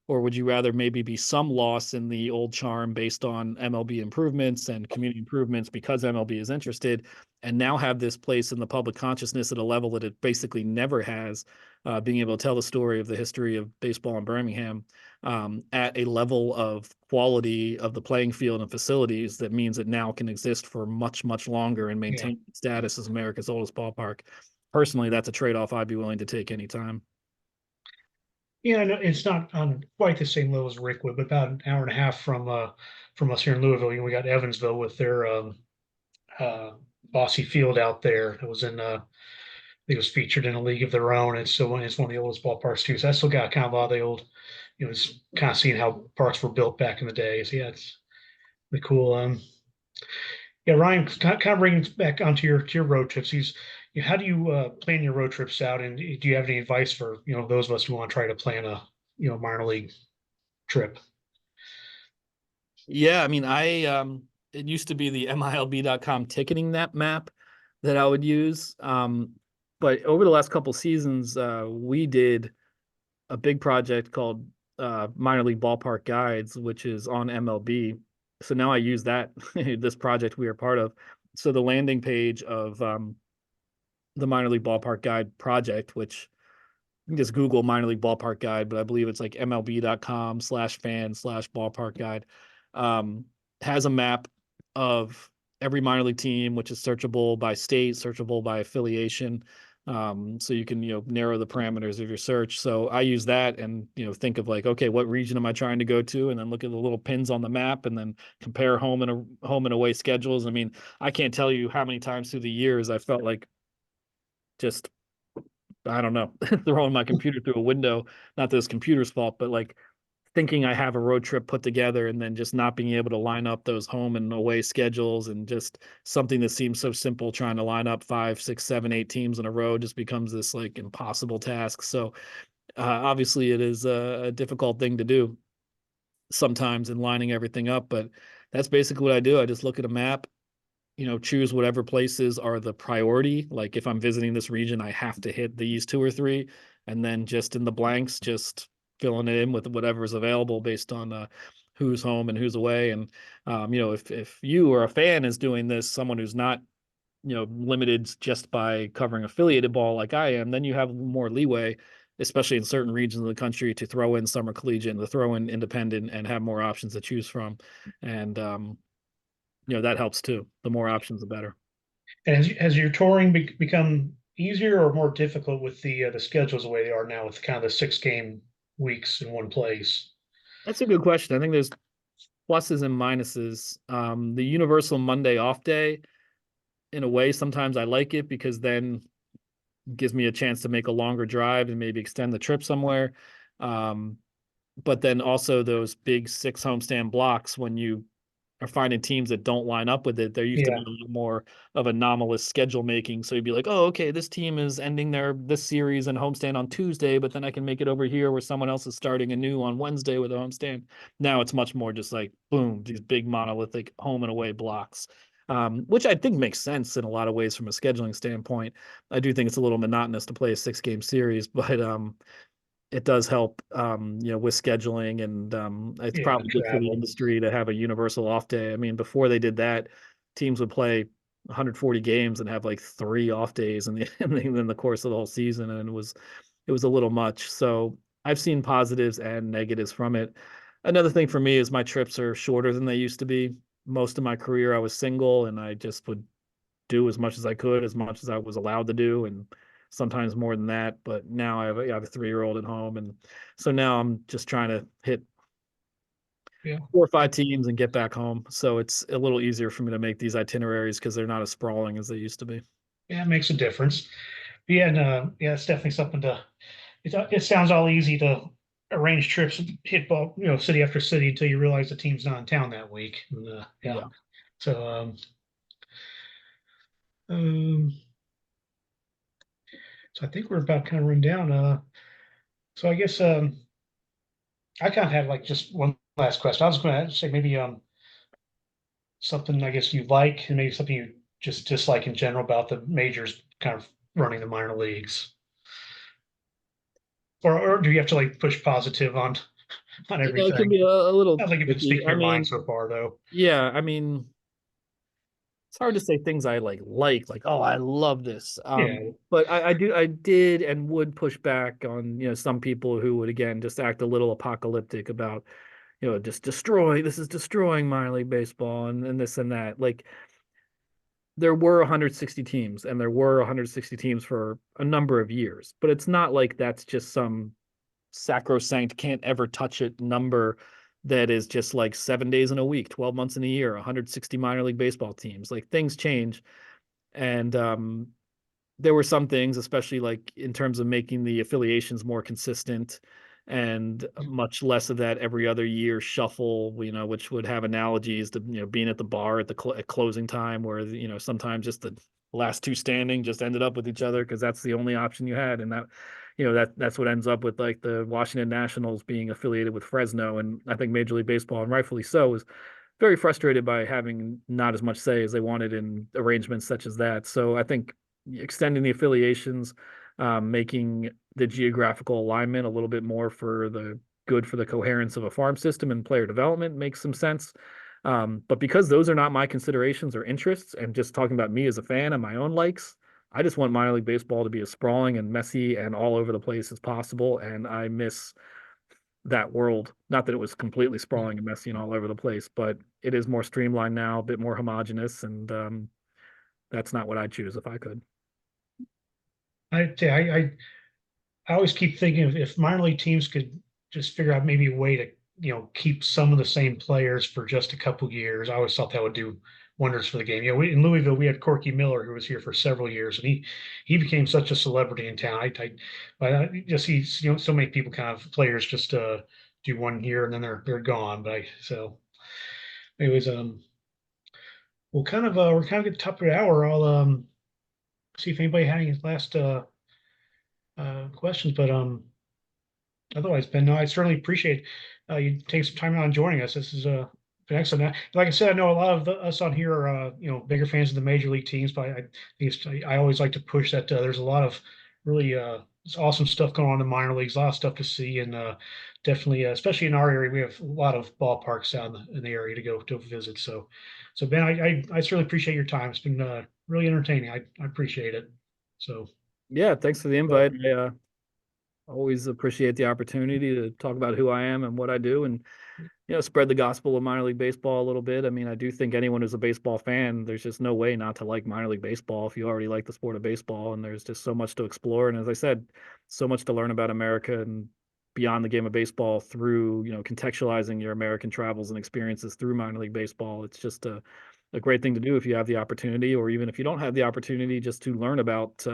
Or would you rather maybe be some loss in the old charm based on MLB improvements and community improvements because MLB is interested, and now have this place in the public consciousness at a level that it basically never has, being able to tell the story of the history of baseball in Birmingham at a level of quality of the playing field and facilities that means it now can exist for much, much longer and maintain its status as America's oldest ballpark. Personally, that's a trade-off I'd be willing to take anytime. Yeah, no, it's not on quite the same level as Rickwood, but about an hour and a half from us here in Louisville. We got Evansville with their Bossy Field out there. It was in it was featured in a league of their own. It's one of the oldest ballparks too. So I still got kind of a lot of the old, it's kind of seeing how parks were built back in the day. So yeah, it's pretty cool. Yeah, Ryan, kind of bringing it back onto your road trips. How do you plan your road trips out, and do you have any advice for those of us who want to try to plan a minor league trip? Yeah, I mean, it used to be the MILB.com ticketing map that I would use. But over the last couple seasons, we did a big project called Minor League Ballpark Guides, which is on MLB. So now I use that this project we are part of. So the landing page of the Minor League Ballpark Guide project, which you can just Google Minor League Ballpark Guide, but I believe it's like MLB.com/fan/ballpark guide, has a map of every minor league team, which is searchable by state, searchable by affiliation. So you can, narrow the parameters of your search. So I use that and, think of like, okay, what region am I trying to go to? And then look at the little pins on the map and then compare home and away schedules. I mean, I can't tell you how many times through the years I felt like just, I don't know, throwing my computer through a window. Not that it's computer's fault, but like thinking I have a road trip put together and then just not being able to line up those home and away schedules, and just something that seems so simple, trying to line up 5, 6, 7, 8 teams in a row just becomes this like impossible task. So obviously it is a difficult thing to do sometimes in lining everything up, but that's basically what I do. I just look at a map, choose whatever places are the priority. Like if I'm visiting this region, I have to hit these 2 or 3, and then just in the blanks, just filling it in with whatever's available based on who's home and who's away. And if you or a fan is doing this, someone who's not limited just by covering affiliated ball like I am, then you have more leeway, especially in certain regions of the country, to throw in summer collegiate, to throw in independent, and have more options to choose from. And that helps too. The more options, the better. And has your touring become easier or more difficult with the schedules the way they are now, with kind of the 6 game weeks in one place? That's a good question. I think there's pluses and minuses. The universal Monday off day, in a way, sometimes I like it because then it gives me a chance to make a longer drive and maybe extend the trip somewhere. But then also those big 6 homestand blocks, when you are finding teams that don't line up with it, there used to be a little more of anomalous schedule making. So you'd be like, oh, okay, this team is ending this series and homestand on Tuesday, but then I can make it over here where someone else is starting anew on Wednesday with a homestand. Now it's much more just like, boom, these big monolithic home and away blocks, which I think makes sense in a lot of ways from a scheduling standpoint. I do think it's a little monotonous to play a 6 game series, but it does help, with scheduling, and it's probably good for the industry to have a universal off day. I mean, before they did that, teams would play 140 games and have like 3 off days in the course of the whole season, and it was a little much. So I've seen positives and negatives from it. Another thing for me is my trips are shorter than they used to be. Most of my career, I was single, and I just would do as much as I could, as much as I was allowed to do, and sometimes more than that. But now I have a 3-year-old at home, and so now I'm just trying to hit Yeah. 4 or 5 teams and get back home. So it's a little easier for me to make these itineraries because they're not as sprawling as they used to be. Yeah, it makes a difference. But yeah, and yeah, it's definitely something to. It sounds all easy to arrange trips, hit ball, city after city until you realize the team's not in town that week. And, yeah. Yeah. So, um, so I think we're about kind of run down. So I guess I kind of had like just one last question. I was going to say maybe something I guess you like, and maybe something you just dislike in general about the majors kind of running the minor leagues. Or do you have to like push positive on It can everything? be a little Sounds like you've been tricky. speaking your mind so far, though. Yeah, I mean, it's hard to say things I like, oh, I love this. Yeah, But I did and would push back on, some people who would again just act a little apocalyptic about, just this is destroying minor league baseball and this and that. Like there were 160 teams and there were 160 teams for a number of years, but it's not like that's just some sacrosanct can't ever touch it number that is just like 7 days in a week, 12 months in a year, 160 minor league baseball teams. Like things change. And there were some things, especially like in terms of making the affiliations more consistent and much less of that every other year shuffle, which would have analogies to, being at the bar at at closing time where, sometimes just the last two standing just ended up with each other because that's the only option you had. And that's what ends up with like the Washington Nationals being affiliated with Fresno. And I think Major League Baseball, and rightfully so, is very frustrated by having not as much say as they wanted in arrangements such as that. So I think extending the affiliations, making the geographical alignment a little bit more for the good for the coherence of a farm system and player development makes some sense. But because those are not my considerations or interests, and just talking about me as a fan and my own likes, I just want minor league baseball to be as sprawling and messy and all over the place as possible. And I miss that world. Not that it was completely sprawling and messy and all over the place, but it is more streamlined now, a bit more homogenous, and that's not what I'd choose if I could. I always keep thinking if minor league teams could just figure out maybe a way to keep some of the same players for just a couple years. I always thought that would do wonders for the game. In Louisville we had Corky Miller who was here for several years, and he became such a celebrity in town. But I just see so many people kind of players just do 1 year and then they're gone. So anyways, we're kind of at the top of the hour. I'll see if anybody had any last questions, but otherwise, Ben, no, I certainly appreciate you taking some time out and joining us. This is been excellent. Like I said, I know a lot of us on here are bigger fans of the major league teams, but I always like to push that there's a lot of really awesome stuff going on in the minor leagues, a lot of stuff to see, and definitely, especially in our area, we have a lot of ballparks out in the area to go to visit. So Ben, I certainly appreciate your time. It's been really entertaining. I appreciate it. So. Yeah, thanks for the invite. I always appreciate the opportunity to talk about who I am and what I do, and spread the gospel of minor league baseball a little bit. I mean, I do think anyone who's a baseball fan, there's just no way not to like minor league baseball if you already like the sport of baseball, and there's just so much to explore. And as I said, so much to learn about America and beyond the game of baseball through, contextualizing your American travels and experiences through minor league baseball. It's just a great thing to do if you have the opportunity, or even if you don't have the opportunity, just to learn about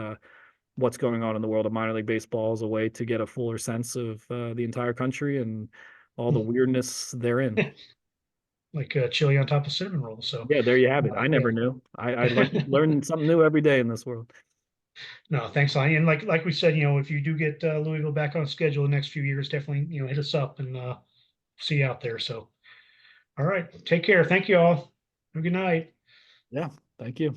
what's going on in the world of minor league baseball as a way to get a fuller sense of the entire country and all the weirdness therein. Like chili on top of cinnamon rolls. So yeah, there you have it. I never knew. I learn something new every day in this world. No, thanks, Lonnie. And like we said, if you do get Louisville back on schedule the next few years, definitely hit us up and see you out there. So, all right, take care. Thank you all. Have a good night. Yeah, thank you.